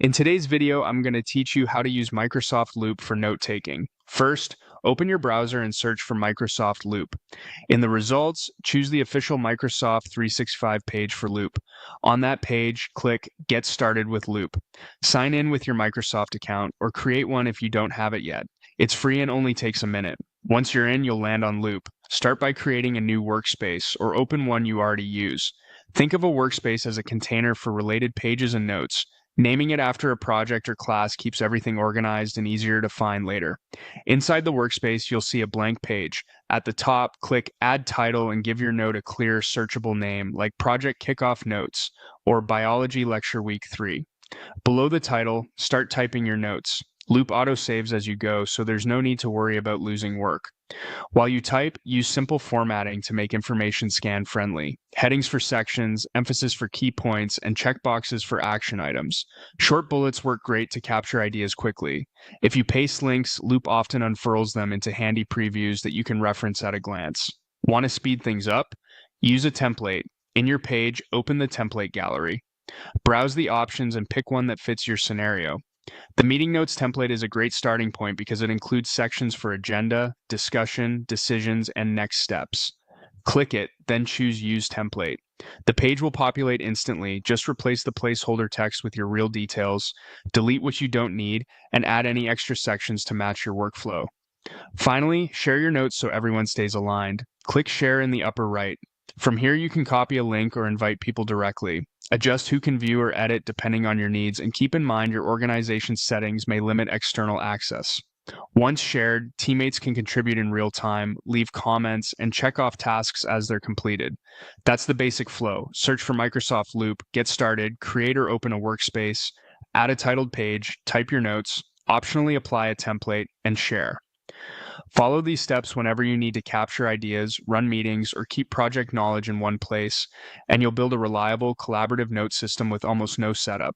In today's video, I'm going to teach you how to use Microsoft Loop for note-taking. First, open your browser and search for Microsoft Loop. In the results, choose the official Microsoft 365 page for Loop. On that page, click Get Started with Loop. Sign in with your Microsoft account or create one if you don't have it yet. It's free and only takes a minute. Once you're in, you'll land on Loop. Start by creating a new workspace or open one you already use. Think of a workspace as a container for related pages and notes. Naming it after a project or class keeps everything organized and easier to find later. Inside the workspace, you'll see a blank page. At the top, click Add Title and give your note a clear, searchable name like Project Kickoff Notes or Biology Lecture Week 3. Below the title, start typing your notes. Loop autosaves as you go, so there's no need to worry about losing work. While you type, use simple formatting to make information scan-friendly. Headings for sections, emphasis for key points, and checkboxes for action items. Short bullets work great to capture ideas quickly. If you paste links, Loop often unfurls them into handy previews that you can reference at a glance. Want to speed things up? Use a template. In your page, open the template gallery. Browse the options and pick one that fits your scenario. The Meeting Notes template is a great starting point because it includes sections for agenda, discussion, decisions, and next steps. Click it, then choose Use Template. The page will populate instantly. Just replace the placeholder text with your real details, delete what you don't need, and add any extra sections to match your workflow. Finally, share your notes so everyone stays aligned. Click Share in the upper right. From here, you can copy a link or invite people directly. Adjust who can view or edit depending on your needs, and keep in mind your organization settings may limit external access. Once shared, teammates can contribute in real time, leave comments, and check off tasks as they're completed. That's the basic flow. Search for Microsoft Loop, get started, create or open a workspace, add a titled page, type your notes, optionally apply a template, and share. Follow these steps whenever you need to capture ideas, run meetings, or keep project knowledge in one place, and you'll build a reliable, collaborative note system with almost no setup.